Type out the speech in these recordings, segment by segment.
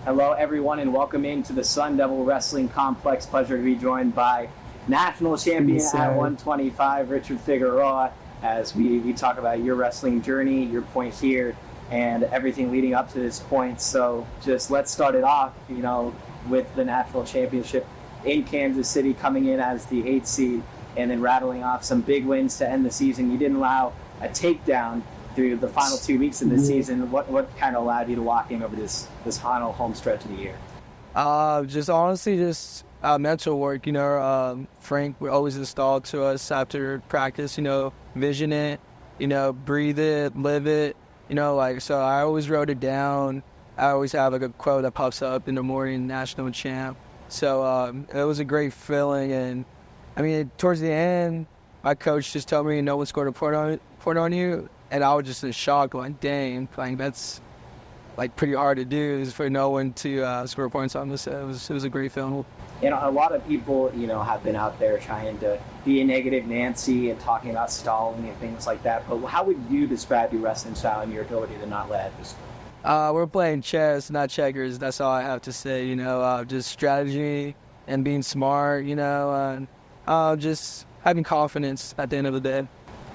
Hello, everyone, and welcome into the Sun Devil Wrestling Complex. Pleasure to be joined by national champion at 125, Richard Figueroa, as we talk about your wrestling journey, your point here, and everything leading up to this point. So just let's start it off, with the national championship in Kansas City, coming in as the 8th seed, and then rattling off some big wins to end the season. You didn't allow a takedown through the final 2 weeks of the season. What kind of allowed you to walk in over this final home stretch of the year? Just mental work. Frank would always install to us after practice, vision it, breathe it, live it, so I always wrote it down. I always have a quote that pops up in the morning, national champ. So it was a great feeling. And towards the end, my coach just told me no one's going to put on you. And I was just in shock, like, dang, that's pretty hard to do, is for no one to score points on this. It was a great feeling. A lot of people, have been out there trying to be a negative Nancy and talking about stalling and things like that. But how would you describe your wrestling style and your ability to not let it? We're playing chess, not checkers. That's all I have to say. Just strategy and being smart. And just having confidence at the end of the day.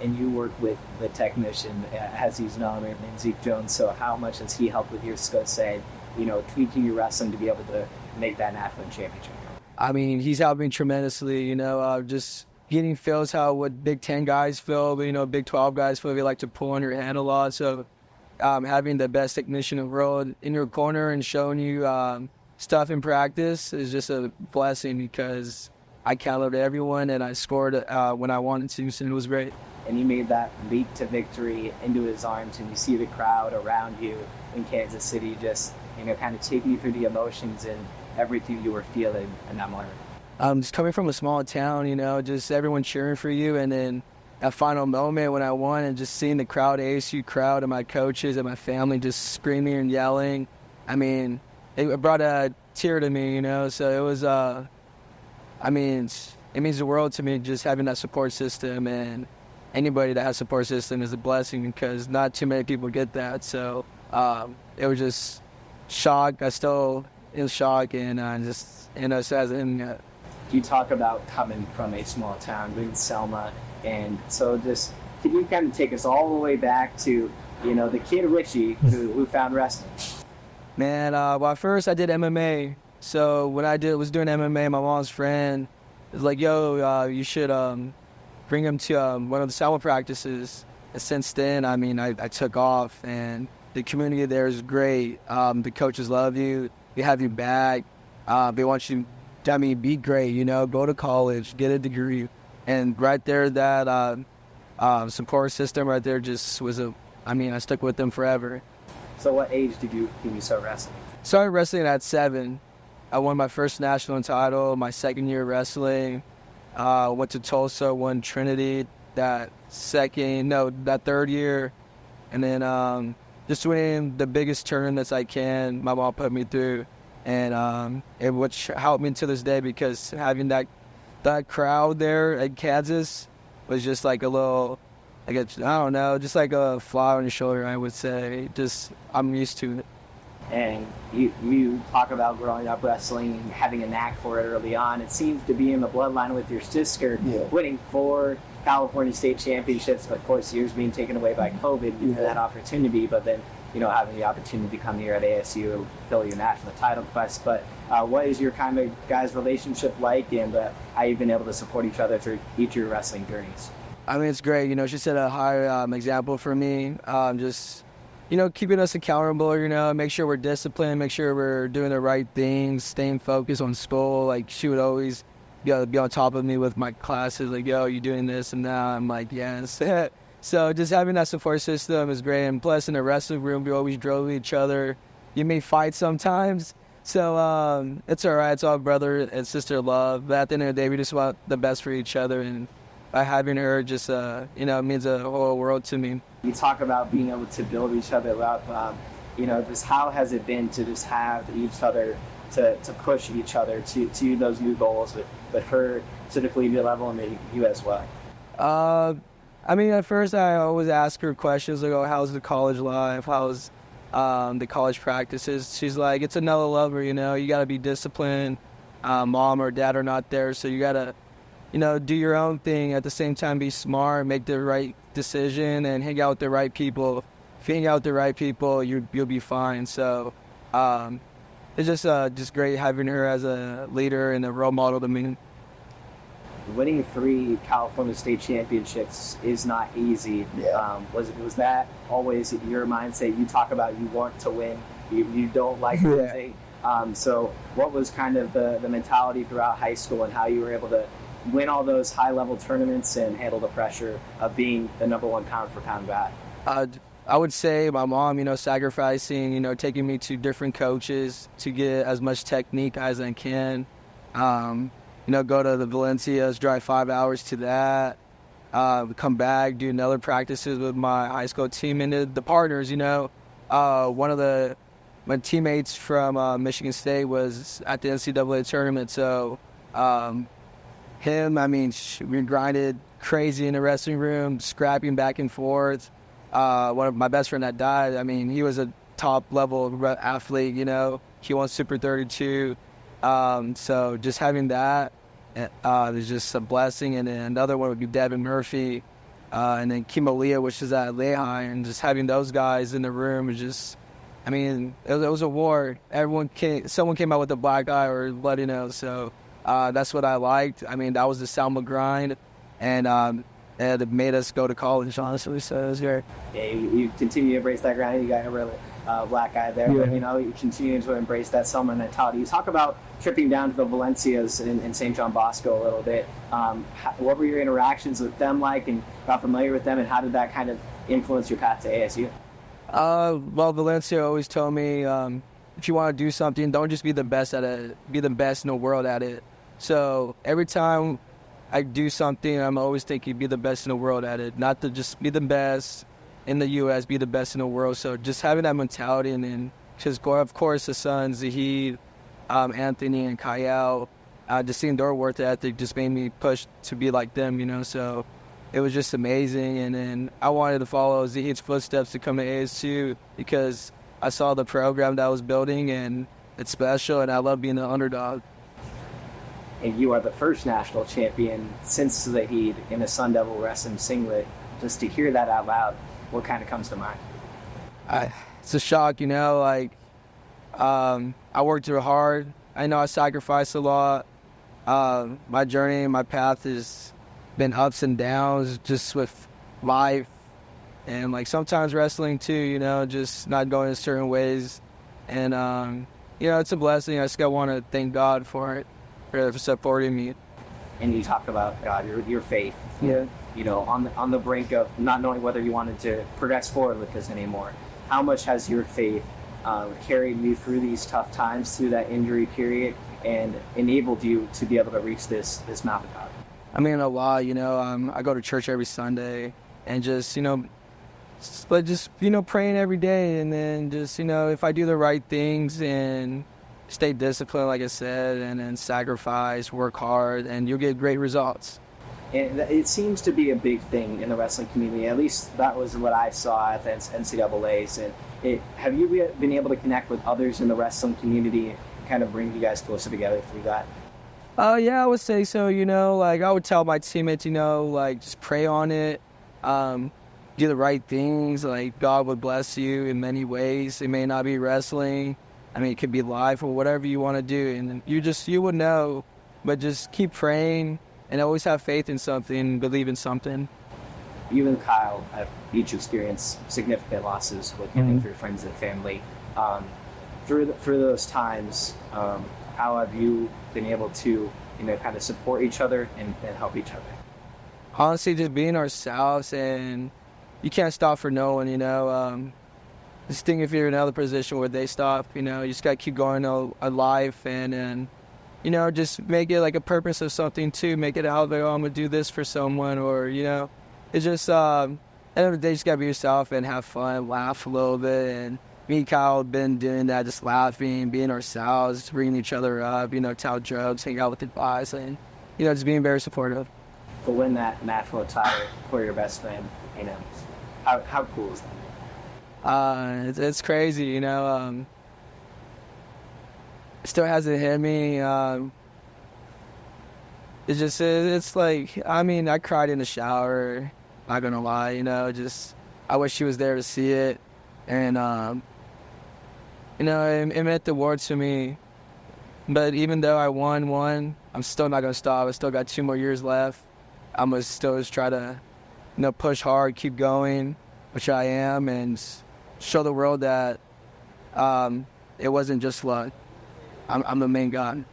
And you work with the technician, as he's known, and Zeke Jones. So how much has he helped with your skill set, tweaking your wrestling to be able to make that national championship? He's helped me tremendously, just getting feels what Big 10 guys feel, but, Big 12 guys feel. They like to pull on your hand a lot. So having the best technician in the world in your corner and showing you stuff in practice is just a blessing, because I counted everyone and I scored when I wanted to, so it was great. And you made that leap to victory into his arms, and you see the crowd around you in Kansas City just, kind of taking you through the emotions and everything you were feeling in that moment. Just coming from a small town, just everyone cheering for you, and then that final moment when I won and just seeing the crowd, ASU crowd, and my coaches and my family just screaming and yelling. It brought a tear to me, so it was, it means the world to me, just having that support system, and anybody that has a support system is a blessing, because not too many people get that. So it was just shock. I still in shock, and You talk about coming from a small town, being Selma, and so just can you kind of take us all the way back to the kid Richie who found wrestling? Man, well, first I did MMA. So what I was doing MMA. My mom's friend was like, "Yo, you should bring him to one of the summer practices." And since then, I took off, and the community there is great. The coaches love you. They have you back. They want you to, be great, go to college, get a degree. And right there, that support system right there just was I stuck with them forever. So what age did you start wrestling? Started wrestling at 7. I won my first national title, my second year wrestling. Went to Tulsa, won Trinity that third year. And then just winning the biggest tournaments I can, my mom put me through. And which helped me to this day, because having that crowd there at Kansas was just like a little, just like a fly on your shoulder, I would say. Just, I'm used to it. And you talk about growing up wrestling and having a knack for it early on. It seems to be in the bloodline with your sister, winning 4 California state championships. Of course, yours being taken away by COVID for that opportunity, but then having the opportunity to come here at ASU, fill your national title quest. But what is your kind of guys' relationship like, and how you've been able to support each other through each of your wrestling journeys? It's great. She set a high example for me. Just keeping us accountable, make sure we're disciplined, make sure we're doing the right things, staying focused on school. Like, she would always be on top of me with my classes, like, "Yo, you doing this?" And now I'm like, yes. So just having that support system is great. And plus, in the wrestling room, we always drove each other. You may fight sometimes. So it's all right. It's all brother and sister love. But at the end of the day, we just want the best for each other. And by having her just, means a whole world to me. You talk about being able to build each other up. Just how has it been to just have each other to push each other to those new goals with her to the collegiate level and maybe you as well? At first I always ask her questions like, "Oh, how's the college life? How's the college practices. She's like, it's another level, you know, you got to be disciplined. Mom or dad are not there, so you got to, you know, do your own thing. At the same time, be smart, make the right decision, and hang out with the right people. If you hang out with the right people, you'll be fine. So it's just great having her as a leader and a role model to me. Winning 3 California state championships is not easy. Yeah. Was that always your mindset? You talk about you want to win, you don't like losing. So what was kind of the mentality throughout high school, and how you were able to win all those high-level tournaments and handle the pressure of being the number 1 pound-for-pound guy? I would say my mom, you know, sacrificing, you know, taking me to different coaches to get as much technique as I can. You know, go to the Valencias, drive 5 hours to that, come back, do another practices with my high school team, and the partners, you know. One of my teammates from Michigan State was at the NCAA tournament, so him, I mean, we grinded crazy in the wrestling room, scrapping back and forth. One of my best friend that died, I mean, he was a top-level athlete, you know. He won Super 32. So just having that is just a blessing. And then another one would be Devin Murphy, and then Kimo Leah, which is at Lehigh, and just having those guys in the room is just, I mean, it was a war. Someone came out with a black eye or Latino, so that's what I liked. I mean, that was the Salma grind, and it made us go to college, honestly, so it was great. Yeah, you continue to embrace that grind. You got a really black eye there, yeah. But, you know, you continue to embrace that Selma mentality. You talk about tripping down to the Valencias in St. John Bosco a little bit. What were your interactions with them like, and got familiar with them, and how did that kind of influence your path to ASU? Well, Valencia always told me, if you want to do something, don't just be the best at it, be the best in the world at it. So every time I do something, I'm always thinking be the best in the world at it, not to just be the best in the U.S., be the best in the world. So just having that mentality, and then just, of course, the sons, Zahid, Anthony, and Kyle, just seeing their work ethic just made me push to be like them, you know. So it was just amazing. And then I wanted to follow Zahid's footsteps to come to ASU because I saw the program that I was building, and it's special, and I love being an underdog. And you are the first national champion since Zahid in a Sun Devil wrestling singlet. Just to hear that out loud, what kind of comes to mind? It's a shock, you know. Like, I worked real hard. I know I sacrificed a lot. My journey, my path has been ups and downs just with life. And, like, sometimes wrestling, too, you know, just not going in certain ways. And, you know, it's a blessing. I just want to thank God for it, for supporting me. And you talked about God, your faith. Yeah. You know, on the brink of not knowing whether you wanted to progress forward with this anymore. How much has your faith carried you through these tough times, through that injury period, and enabled you to be able to reach this mountaintop? I mean, a lot, you know. I go to church every Sunday, and just, you know, praying every day, and then just, you know, if I do the right things and stay disciplined, like I said, and then sacrifice, work hard, and you'll get great results. And it seems to be a big thing in the wrestling community. At least that was what I saw at the NCAAs. And have you been able to connect with others in the wrestling community and kind of bring you guys closer together through that? Yeah, I would say so. You know, like, I would tell my teammates, you know, like, just pray on it, do the right things. Like, God would bless you in many ways. It may not be wrestling. I mean, it could be life or whatever you want to do. And you would know, but just keep praying. And always have faith in something, believe in something. You and Kyle have each experienced significant losses with your friends and family. Through those times, how have you been able to, you know, kind of support each other and help each other? Honestly, just being ourselves, and you can't stop for no one, you know. Just think if you're in another position where they stop, you know, you just got to keep going a life, and you know, just make it like a purpose of something too. Make it out there, oh, I'm going to do this for someone, or, you know, it's just, at the end of the day, you just got to be yourself and have fun, laugh a little bit. And me and Kyle have been doing that, just laughing, being ourselves, bringing each other up, you know, tell jokes, hang out with advice, and, you know, just being very supportive. To win that national title for your best friend, you know, how cool is that? It's crazy, you know. It still hasn't hit me. It's like, I mean, I cried in the shower, not gonna lie, you know, just, I wish she was there to see it. And, you know, it meant the world to me. But even though I won one, I'm still not gonna stop. I still got 2 more years left. I'm gonna still just try to, you know, push hard, keep going, which I am, and show the world that it wasn't just luck. I'm the main guy.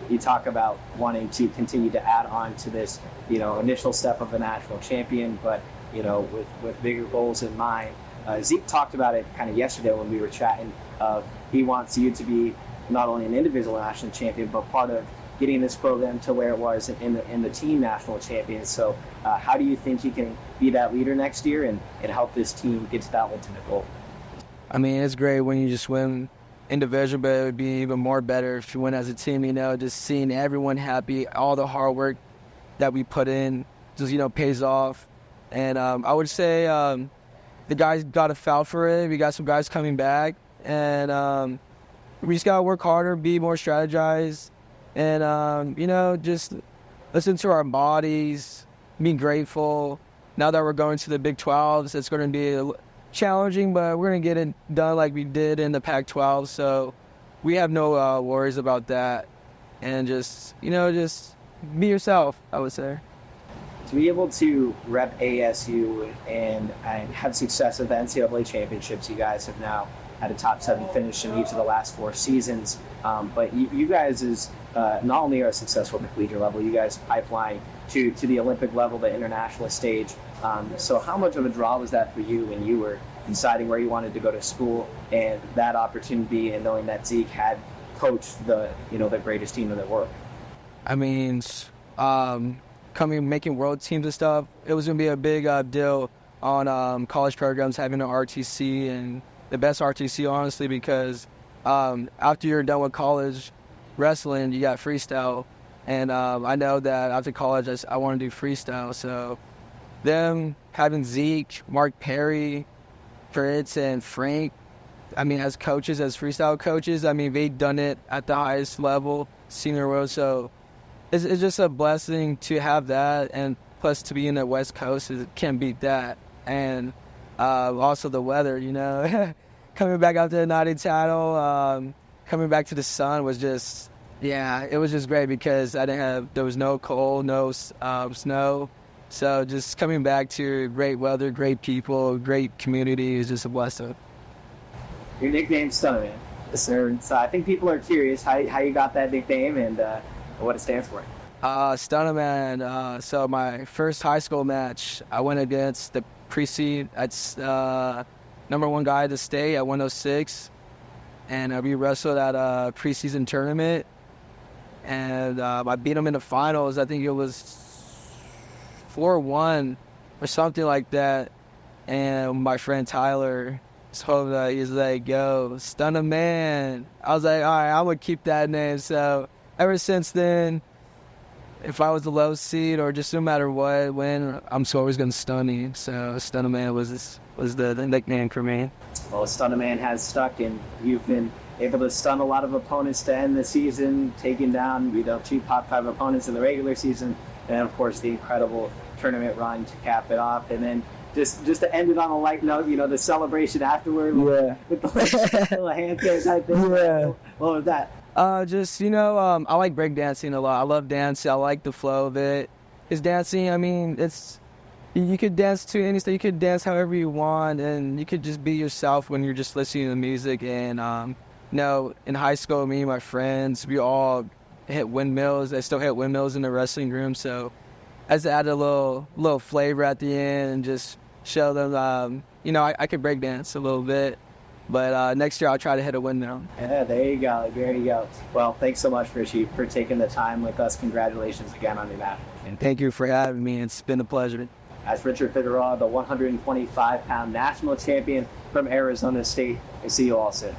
You talk about wanting to continue to add on to this, you know, initial step of a national champion, but, you know, with bigger goals in mind. Zeke talked about it kind of yesterday when we were chatting. He wants you to be not only an individual national champion, but part of getting this program to where it was in the team national champion. So how do you think you can be that leader next year and help this team get to that ultimate goal? I mean, it's great when you just win individual, but it would be even more better if you win as a team, you know, just seeing everyone happy, all the hard work that we put in just, you know, pays off. And I would say the guys got a foul for it. We got some guys coming back, and we just got to work harder, be more strategized, and, you know, just listen to our bodies, be grateful. Now that we're going to the Big 12s, it's going to be challenging, but we're going to get it done like we did in the Pac-12, so we have no worries about that. And just, you know, just be yourself, I would say. To be able to rep ASU and have success at the NCAA championships, you guys have now had a top 7 finish in each of the last 4 seasons. But you guys not only are successful at the collegiate level, you guys pipeline to the Olympic level, the international stage. So how much of a draw was that for you when you were deciding where you wanted to go to school, and that opportunity, and knowing that Zeke had coached the greatest team in the world? I mean, making world teams and stuff, it was going to be a big deal on college programs having an RTC, and the best RTC, honestly, because after you're done with college wrestling, you got freestyle. And I know that after college, I want to do freestyle. So them having Zeke, Mark Perry, Fritz, and Frank, I mean, as coaches, as freestyle coaches, I mean, they've done it at the highest level, senior world. So it's just a blessing to have that. And plus, to be in the West Coast, can't beat that. And also the weather, you know, coming back after the Natty title, coming back to the sun was just, yeah, it was just great because there was no cold, no snow. So just coming back to great weather, great people, great community is just a blessing. Your nickname's Stunnaman. Yes, sir. So I think people are curious how you got that nickname and what it stands for. Stunnaman. So my first high school match, I went against the pre-seed. That's number 1 guy to state at 106. And we wrestled at a preseason tournament. And I beat him in the finals. I think it was 4-1 or something like that. And my friend Tyler told me, he's like, yo, Stunnaman. I was like, all right, I'm going to keep that name. So ever since then, if I was the low seed or just no matter what, I'm always going to stun you. So Stunnaman was the nickname for me. Well, Stunnaman has stuck, and you've been able to stun a lot of opponents to end the season, taking down 2 top 5 opponents in the regular season, and of course the incredible tournament run to cap it off. And then just to end it on a light note, you know, the celebration afterward with the little handshake, I think. Yeah. What was that? Just, you know, I like breakdancing a lot. I love dancing. I like the flow of it. It's dancing, I mean, you could dance to anything. You could dance however you want, and you could just be yourself when you're just listening to the music. And, you know, in high school, me and my friends, we all hit windmills. I still hit windmills in the wrestling room. So I just added a little flavor at the end and just show them, you know, I could break dance a little bit. But next year I'll try to hit a windmill. Yeah, there you go. There you go. Well, thanks so much, Richie, for taking the time with us. Congratulations again on your match. And thank you for having me. It's been a pleasure. As Richard Figueroa, the 125-pound national champion from Arizona State. We'll see you all soon.